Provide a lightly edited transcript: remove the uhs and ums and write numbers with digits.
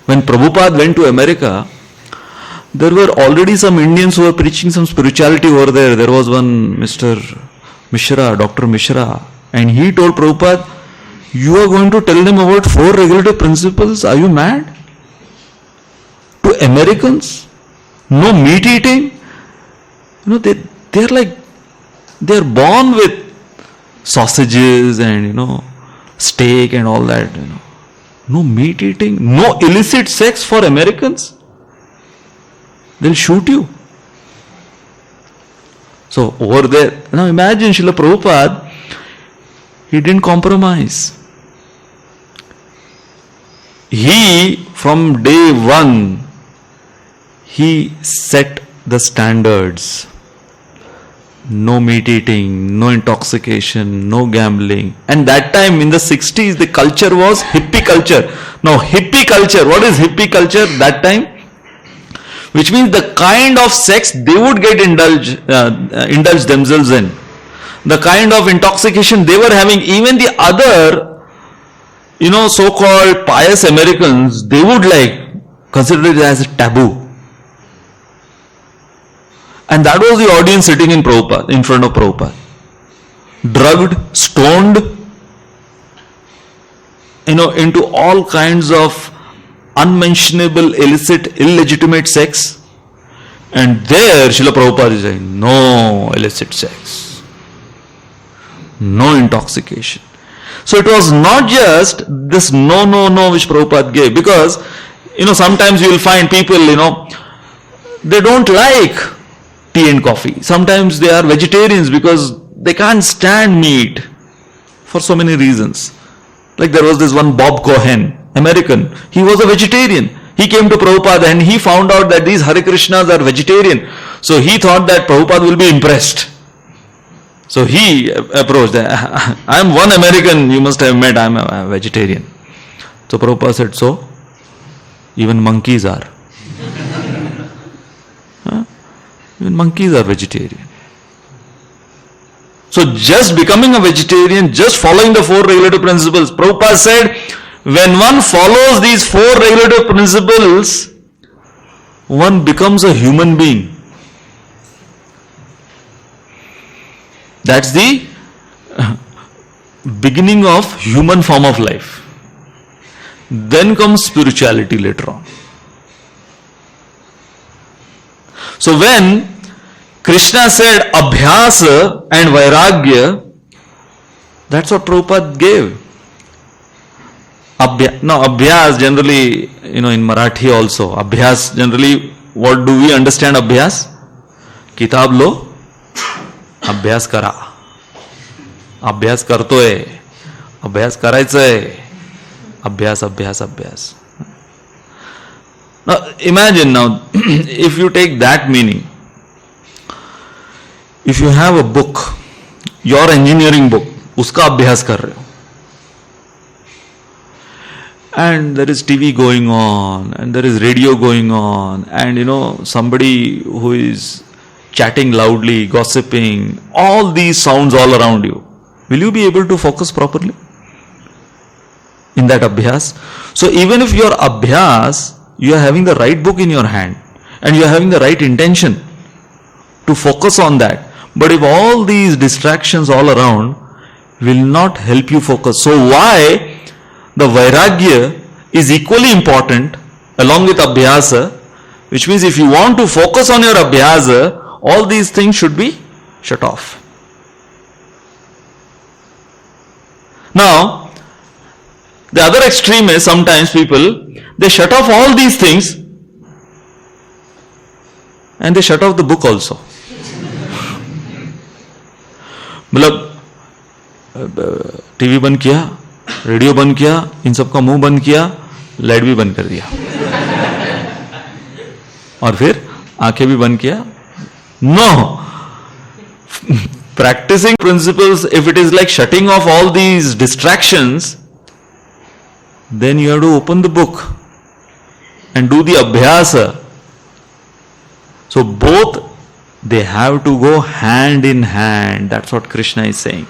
When Prabhupada went to America, there were already some Indians who were preaching some spirituality over there. There was one Mr. Mishra, Dr. Mishra, and he told Prabhupada, "You are going to tell them about 4 regulative principles? Are you mad? To Americans, no meat eating? They're born with sausages and steak and all that. No meat eating, no illicit sex for Americans. They'll shoot you." So over there, now imagine Srila Prabhupada, he didn't compromise. He, from day one, he set the standards. No meat eating, no intoxication, no gambling. And that time in the 60s, the culture was hippie culture. Now hippie culture, what is hippie culture that time? Which means the kind of sex they would get indulge themselves in, the kind of intoxication they were having, even the other, so-called pious Americans, they would consider it as a taboo. And that was the audience sitting in front of Prabhupada. Drugged, stoned, into all kinds of unmentionable, illicit, illegitimate sex. And there Srila Prabhupada is saying, no illicit sex, no intoxication. So it was not just this no which Prabhupada gave, because sometimes you will find people, they don't like tea and coffee. Sometimes they are vegetarians because they can't stand meat for so many reasons. Like there was this one Bob Cohen, American. He was a vegetarian. He came to Prabhupada and he found out that these Hare Krishnas are vegetarian. So he thought that Prabhupada will be impressed. So he approached, I am one American you must have met, I am a vegetarian. So Prabhupada said, so? Even monkeys are. Even monkeys are vegetarian. So just becoming a vegetarian, just following the 4 regulative principles, Prabhupada said, when one follows these 4 regulative principles, one becomes a human being. That's the beginning of human form of life. Then comes spirituality later on. So when Krishna said Abhyasa and Vairagya, that's what Prabhupada gave. Abhyas generally, in Marathi also, Abhyas generally, what do we understand Abhyas? Kitab lo, Abhyas kara. Abhyas kartoy, Abhyas karaychay, Abhyas. Now imagine if you take that meaning, if you have a book, your engineering book, uska abhyas kar rahe ho, and there is TV going on, and there is radio going on, and somebody who is chatting loudly, gossiping, all these sounds all around you, will you be able to focus properly in that abhyas? So even if your abhyas, you are having the right book in your hand and you are having the right intention to focus on that, but if all these distractions all around will not help you focus, so why the Vairagya is equally important along with Abhyasa, which means if you want to focus on your Abhyasa, all these things should be shut off. Now, the other extreme is sometimes people, they shut off all these things and they shut off the book also. मतलब TV बंद किया, radio बंद किया, इन सब का मुंह बंद किया, लाइट भी बंद कर दिया और फिर आंखें भी बंद किया. No! Practicing principles, if it is like shutting off all these distractions, then you have to open the book and do the abhyasa. So both, they have to go hand in hand. That's what Krishna is saying.